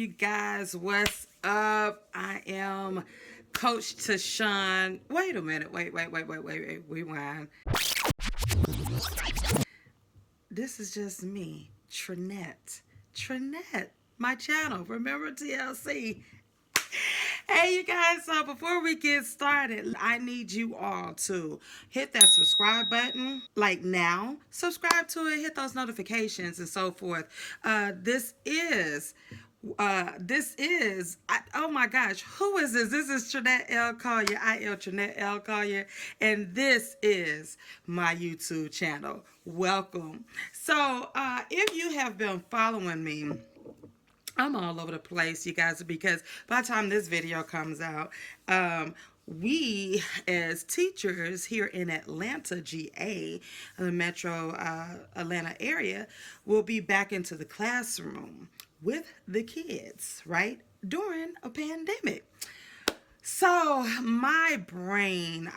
you guys, what's up? I am Coach Tashawn. Wait a minute. Wait. Rewind. This is just me, Trinette. Trinette, my channel. Remember TLC? Hey, you guys, so before we get started, I need you all to hit that subscribe button, like now. Subscribe to it, hit those notifications and so forth. Oh my gosh, who is this? This is Trinette L. Collier. I am Trinette L. Collier, and this is my YouTube channel. Welcome. So, if you have been following me, I'm all over the place, you guys, because by the time this video comes out, we as teachers here in Atlanta, GA, the metro Atlanta area, will be back into the classroom with the kids, right, during a pandemic. So my brain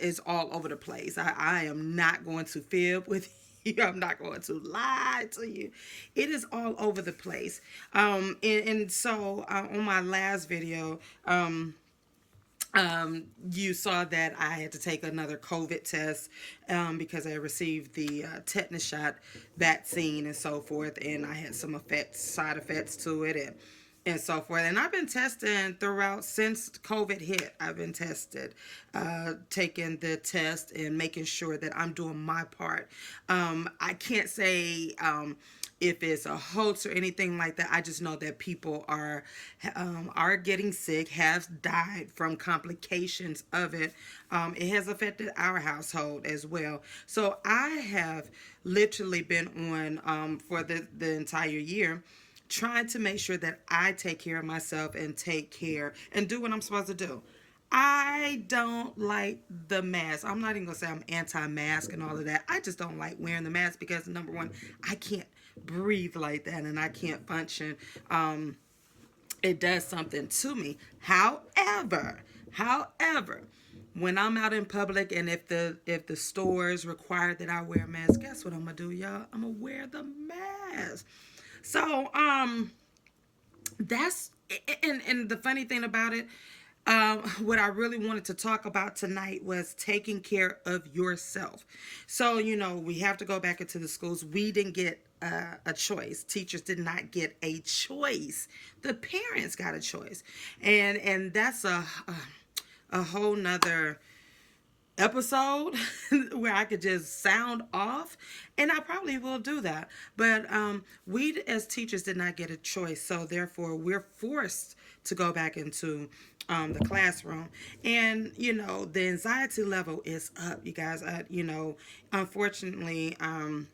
is all over the place. I am not going to fib with you. I'm not going to lie to you. It is all over the place. So on my last video, you saw that I had to take another COVID test because I received the tetanus shot vaccine and so forth, and I had some side effects to it and so forth. And I've been testing throughout since COVID hit. I've been tested, taking the test and making sure that I'm doing my part. I can't say if it's a hoax or anything like that. I just know that people are getting sick, have died from complications of it. It has affected our household as well. So I have literally been on for the entire year, trying to make sure that I take care of myself and take care and do what I'm supposed to do. I don't like the mask. I'm not even going to say I'm anti-mask and all of that. I just don't like wearing the mask because, number one, I can't breathe like that and I can't function. It does something to me. However, when I'm out in public and if the stores require that I wear a mask, guess what I'm going to do, y'all? I'm going to wear the mask. So, that's, and the funny thing about it, what I really wanted to talk about tonight was taking care of yourself. So, we have to go back into the schools. We didn't get a choice. Teachers did not get a choice. The parents got a choice. And that's a whole nother episode where I could just sound off, and I probably will do that. But we as teachers did not get a choice, so therefore we're forced to go back into the classroom. And the anxiety level is up, you guys. Unfortunately, I'm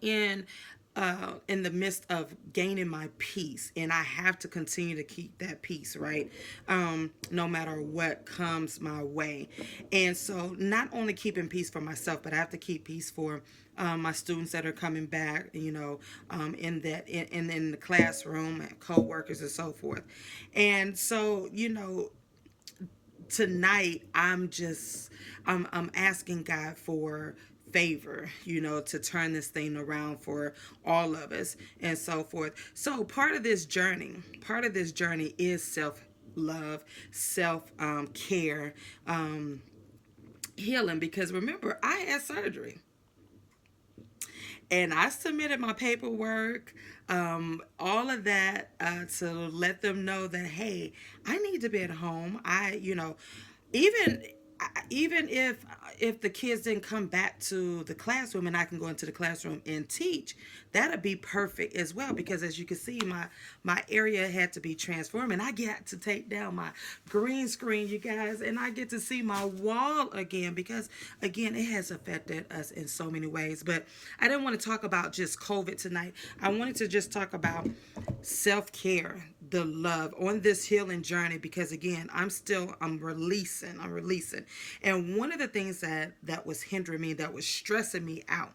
in the midst of gaining my peace, and I have to continue to keep that peace, right? No matter what comes my way. And so not only keeping peace for myself, but I have to keep peace for my students that are coming back, in the classroom, co-workers and so forth. And so, tonight I'm asking God for favor, to turn this thing around for all of us and so forth. So part of this journey is self-love, self-care, healing, because remember, I had surgery. And I submitted my paperwork, all of that, to let them know that, hey, I need to be at home. Even if the kids didn't come back to the classroom and I can go into the classroom and teach, that'd be perfect as well, because as you can see, my area had to be transformed, and I get to take down my green screen, you guys, and I get to see my wall again, because again, it has affected us in so many ways. But I didn't want to talk about just COVID tonight. I wanted to just talk about self-care, the love on this healing journey, because again, I'm releasing. And one of the things that was hindering me, that was stressing me out,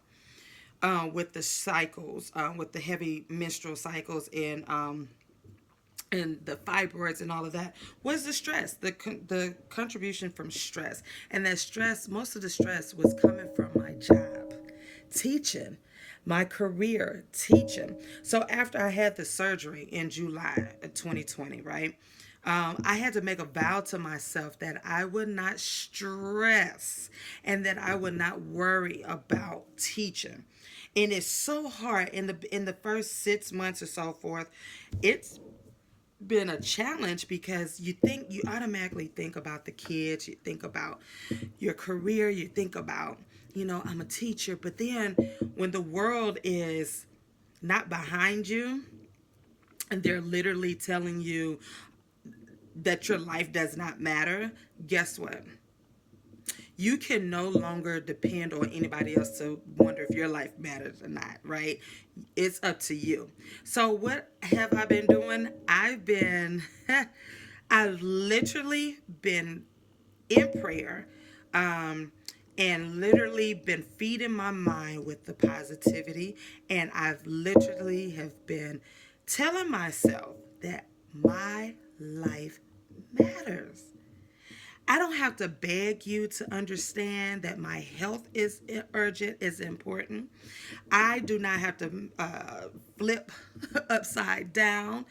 with the cycles, with the heavy menstrual cycles and the fibroids and all of that, was the stress, the contribution from stress. And that stress, most of the stress was coming from my job, teaching. my career teaching. So after I had the surgery in July of 2020, right? I had to make a vow to myself that I would not stress and that I would not worry about teaching. And it's so hard in the first 6 months or so forth. It's been a challenge because you automatically think about the kids, you think about your career, you think about, I'm a teacher, but then when the world is not behind you and they're literally telling you that your life does not matter, guess what? You can no longer depend on anybody else to wonder if your life matters or not, right? It's up to you. So what have I been doing? I've literally been in prayer, um, and literally been feeding my mind with the positivity. And I've literally have been telling myself that my life matters. I don't have to beg you to understand that my health is urgent, is important. I do not have to flip upside down.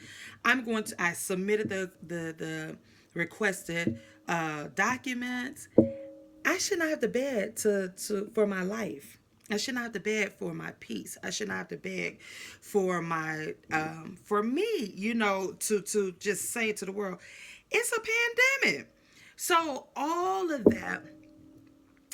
I submitted the requested documents. I should not have to beg for my life. I should not have to beg for my peace. I should not have to beg for for me, to just say to the world, it's a pandemic. So all of that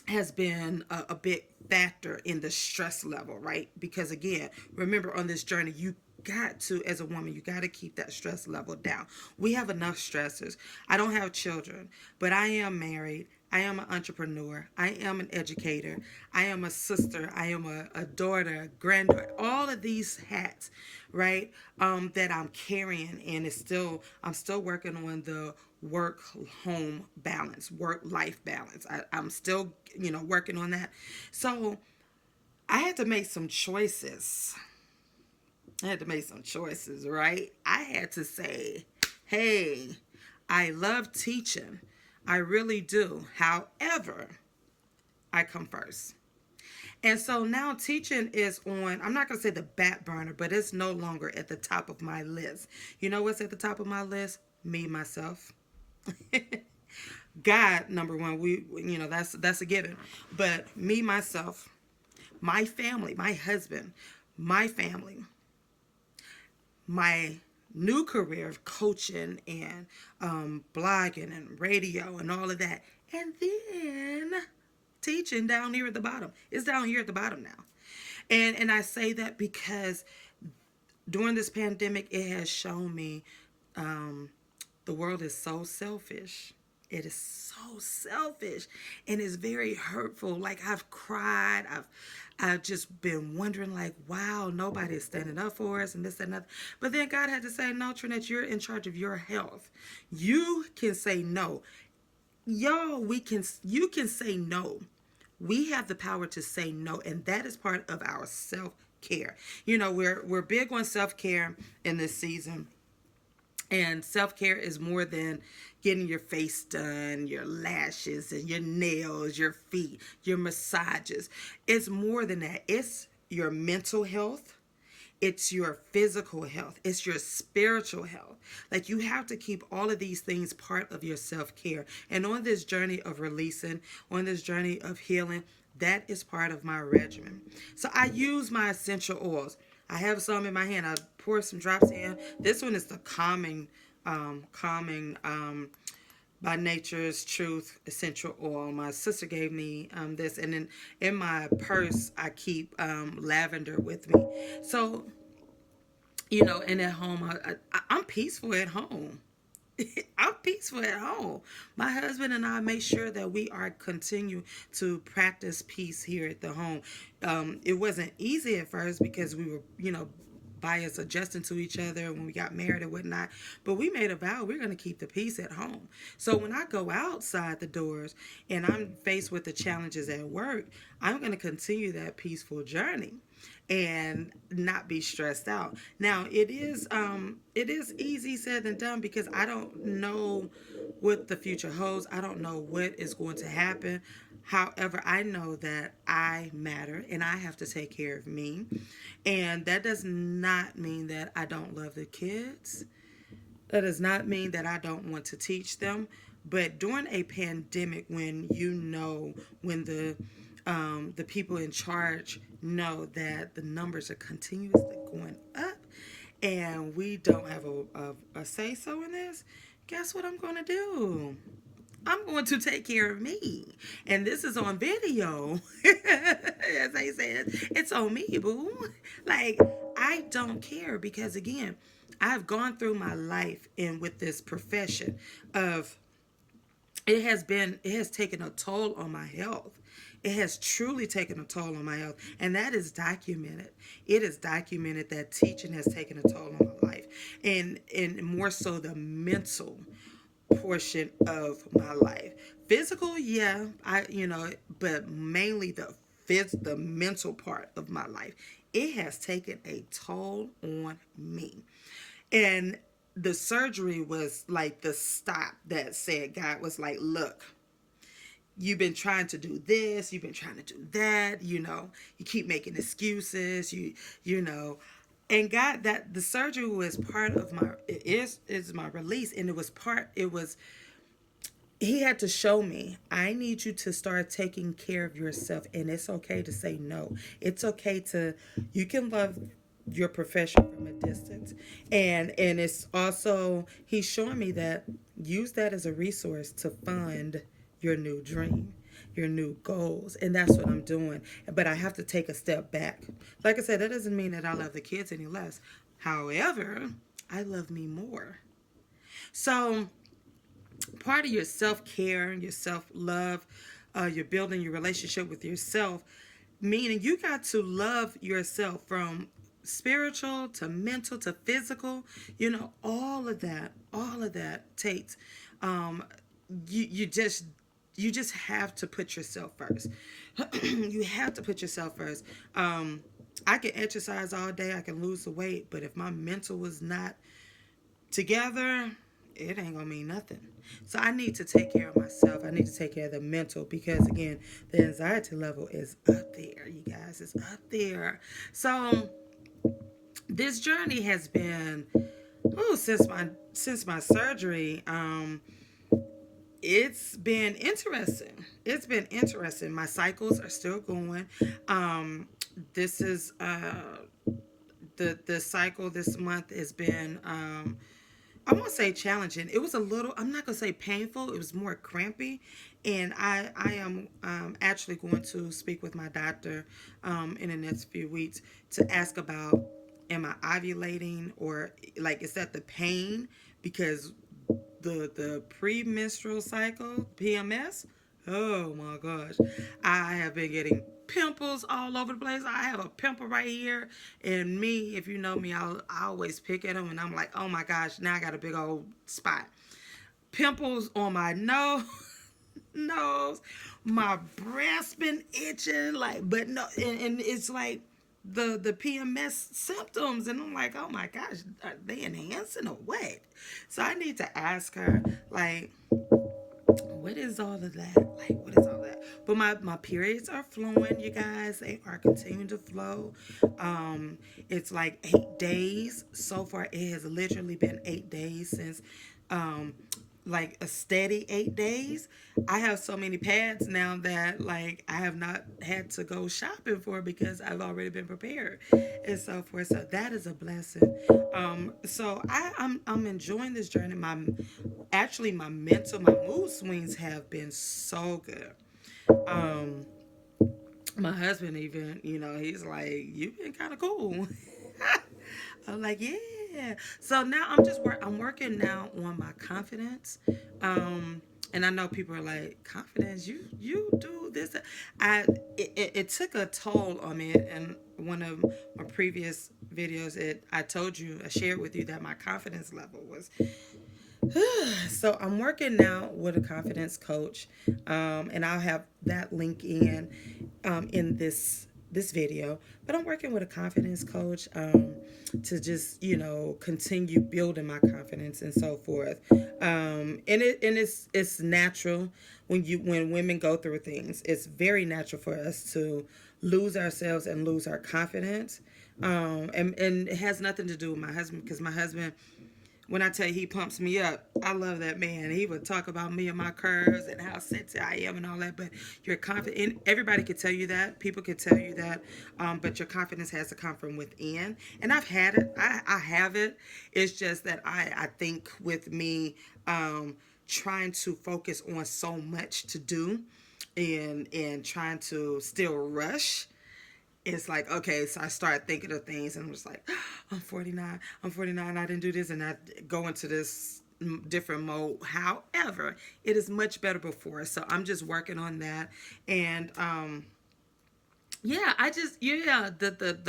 has been a big factor in the stress level, right? Because again, remember on this journey, as a woman, you got to keep that stress level down. We have enough stressors. I don't have children, but I am married. I am an entrepreneur. I am an educator. I am a sister. I am a daughter, a granddaughter, all of these hats, right? That I'm carrying. And I'm still working on the work home balance, work life balance. I'm still, working on that. So I had to make some choices. Right? I had to say, hey, I love teaching. I really do. However, I come first. And so now teaching is on, I'm not going to say the back burner, but it's no longer at the top of my list. You know what's at the top of my list? Me, myself. God, number one, that's a given. But me, myself, my family, my husband, my family, my new career of coaching and blogging and radio and all of that. And then teaching down here at the bottom. It's down here at the bottom now. And I say that because during this pandemic, it has shown me the world is so selfish. It is so selfish and it's very hurtful. Like I've cried. I've just been wondering like, wow, nobody's standing up for us and this and that. But then God had to say, no, Trinette, you're in charge of your health. You can say no. Y'all, you can say no. We have the power to say no, and that is part of our self-care. We're big on self-care in this season. And self-care is more than getting your face done, your lashes and your nails, your feet, your massages. It's more than that. It's your mental health. It's your physical health. It's your spiritual health. Like you have to keep all of these things part of your self-care. And on this journey of releasing, on this journey of healing, that is part of my regimen. So I use my essential oils. I have some in my hand. I pour some drops in. This one is the calming by Nature's Truth essential oil. My sister gave me this, and then in my purse I keep lavender with me. So, and at home I'm peaceful at home. I'm peaceful at home. My husband and I make sure that we are continue to practice peace here at the home. It wasn't easy at first because we were, by us adjusting to each other when we got married and whatnot. But we made a vow we're going to keep the peace at home. So when I go outside the doors and I'm faced with the challenges at work, I'm going to continue that peaceful journey and not be stressed out. Now it is easy said than done because I don't know what the future holds. I don't know what is going to happen. However, I know that I matter and I have to take care of me. And that does not mean that I don't love the kids. That does not mean that I don't want to teach them. But during a pandemic, when when the people in charge know that the numbers are continuously going up, and we don't have a say so in this, guess what I'm going to do? I'm going to take care of me. And this is on video. As I said, it's on me, boo. Like, I don't care because, again, I've gone through my life and with this profession of it has taken a toll on my health. It has truly taken a toll on my health, and that is documented. It is documented that teaching has taken a toll on my life, and more so the mental portion of my life. Physical, yeah, but mainly the mental part of my life. It has taken a toll on me. And the surgery was like the stop that said, God was like, look, you've been trying to do this, you've been trying to do that, you keep making excuses, and God, that the surgery was part of is my release. And it was he had to show me, I need you to start taking care of yourself, and it's okay to say no. It's okay you can love your profession from a distance. And it's also, he's showing me that use that as a resource to fund your new dream, your new goals. And that's what I'm doing. But I have to take a step back. Like I said, that doesn't mean that I love the kids any less. However, I love me more. So part of your self-care, your self-love, you're building your relationship with yourself, meaning you got to love yourself from spiritual to mental to physical, all of that takes, you just have to put yourself first. You have to put yourself first. I can exercise all day, I can lose the weight, but if my mental was not together, it ain't gonna mean nothing. So I need to take care of myself. I need to take care of the mental, because again, the anxiety level is up there, you guys. It's up there. So this journey has been since my surgery. It's been interesting. It's been interesting. My cycles are still going. This is the cycle this month has been I won't say challenging. It was a little, I'm not going to say painful. It was more crampy. And I am actually going to speak with my doctor in the next few weeks to ask about, am I ovulating, or like, is that the pain? Because the premenstrual cycle, PMS, oh my gosh, I have been getting pimples all over the place. I have a pimple right here, and me, if you know me, I always pick at them, and I'm like, oh my gosh, now I got a big old spot. Pimples on my nose, my breast been itching, like, but no, and it's like the PMS symptoms, and I'm like, oh my gosh, are they enhancing or what? So I need to ask her, like, what is all of that? Like, what is all that? But my periods are flowing, you guys. They are continuing to flow. It's like 8 days. So far, it has literally been 8 days since like a steady 8 days. I have so many pads now that like I have not had to go shopping for, because I've already been prepared and so forth. So that is a blessing. So I'm enjoying this journey. My mood swings have been so good. Um, my husband even, he's like, you've been kind of cool. I'm like, yeah. So now I'm working now on my confidence. And I know people are like, confidence, you do this. It took a toll on me. And one of my previous videos, I shared with you that my confidence level was. So I'm working now with a confidence coach, and I'll have that link in this this video, but I'm working with a confidence coach to just, continue building my confidence and so forth. And it's natural when women go through things. It's very natural for us to lose ourselves and lose our confidence. And it has nothing to do with my husband, because my husband, when I tell you he pumps me up, I love that man. He would talk about me and my curves and how sexy I am and all that. But you're confident. Everybody could tell you that. People could tell you that. But your confidence has to come from within. And I've had it. I have it. It's just that I think with me trying to focus on so much to do and trying to still rush, it's like, okay, so I start thinking of things and I'm just like, I'm 49, I didn't do this, and I go into this different mode. However, it is much better before, so I'm just working on that. And the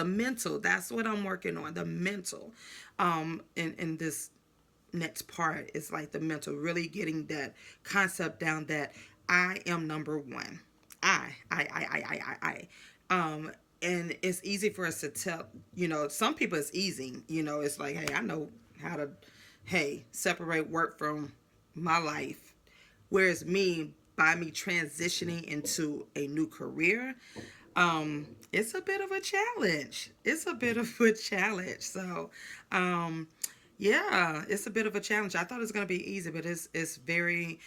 mental, that's what I'm working on, the mental. In this next part is like the mental, really getting that concept down that I am number one. I. And it's easy for us to tell, some people it's easy, it's like, hey, I know how to, separate work from my life. Whereas by me transitioning into a new career, it's a bit of a challenge. So, it's a bit of a challenge. I thought it was going to be easy, but it's very,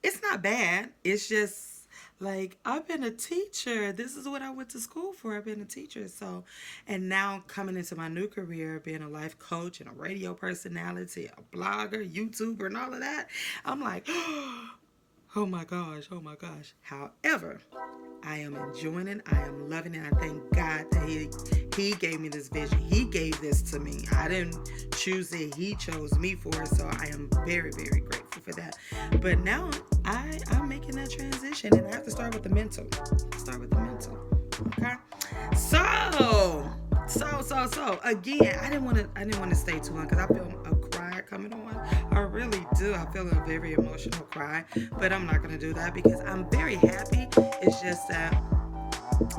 it's not bad. It's just, like, I've been a teacher. This is what I went to school for. I've been a teacher. So, and now coming into my new career, being a life coach and a radio personality, a blogger, YouTuber, and all of that, I'm like, oh my gosh. However, I am enjoying it. I am loving it. I thank God that He gave me this vision. He gave this to me. I didn't choose it. He chose me for it. So I am very, very grateful for that. But now I'm making that transition, and I have to start with the mental. Okay. So again, I didn't want to stay too long because I feel a cry coming on. I really do. I feel a very emotional cry, but I'm not going to do that because I'm very happy. It's just that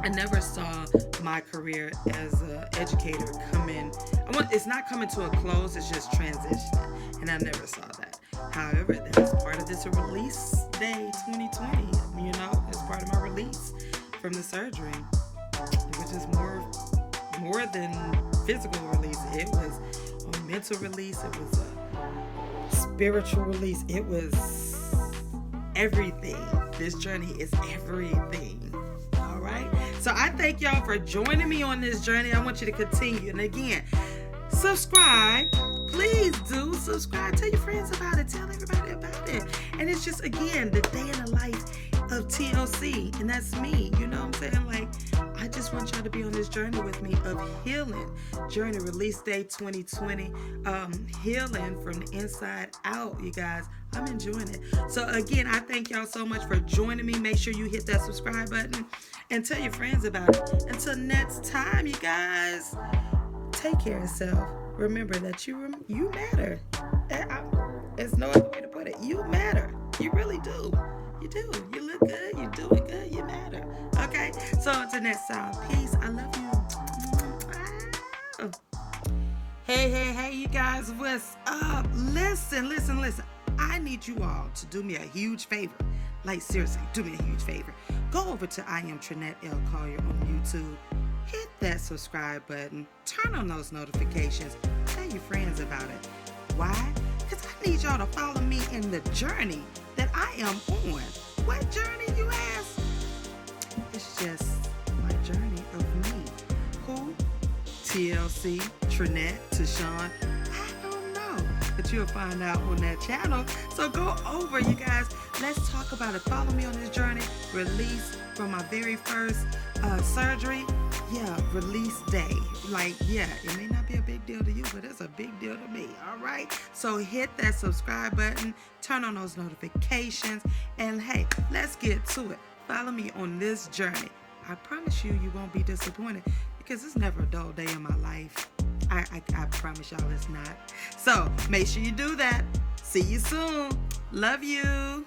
I never saw my career as an educator it's not coming to a close, it's just transitioning, and I never saw that. However, that's part of this release day 2020, it's part of my release from the surgery. It was just more than physical release. It was a mental release, it was a spiritual release, it was everything. This journey is everything. Right? So I thank y'all for joining me on this journey. I want you to continue. And again, subscribe. Please do subscribe. Tell your friends about it. Tell everybody about it. And it's just, again, the day in the life of TLC. And that's me. You know what I'm saying? Like, I just want y'all to be on this journey with me of healing. Journey release day 2020. Healing from the inside out, you guys. I'm enjoying it. So again, I thank y'all so much for joining me. Make sure you hit that subscribe button and tell your friends about it. Until next time, you guys, take care of yourself. Remember that you matter. There's no other way to put it. You matter. You really do. You do. You look good. You're doing good. You matter. Okay? So until next time, peace. I love you. Hey, you guys, what's up? Listen. I need you all to do me a huge favor. Like, seriously, do me a huge favor. Go over to iamtrinettelcollier on YouTube. Hit that subscribe button. Turn on those notifications. Tell your friends about it. Why? Because I need y'all to follow me in the journey that I am on. What journey, you ask? It's just my journey of me. Who? TLC, Trinette, Tashawn. I don't know. But you'll find out on that channel. So go over, you guys. Let's talk about it. Follow me on this journey. Release from my very first surgery. Yeah, release day. Like, yeah, it may not be a big deal to you, but it's a big deal to me. All right? So hit that subscribe button. Turn on those notifications. And hey, let's get to it. Follow me on this journey. I promise you won't be disappointed because it's never a dull day in my life. I promise y'all it's not. So make sure you do that. See you soon. Love you.